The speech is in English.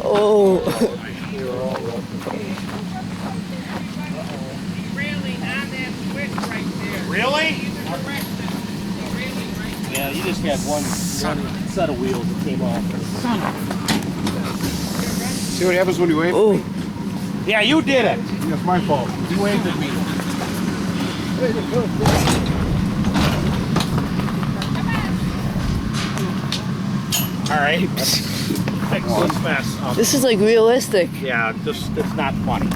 Oh. Really? Yeah, you just had one set of wheels that came off. See what happens when you wave? Oh. Yeah, you did it. That's my fault. You waved at me. All right. Fix this mess up. This is like realistic. Yeah, it's not funny.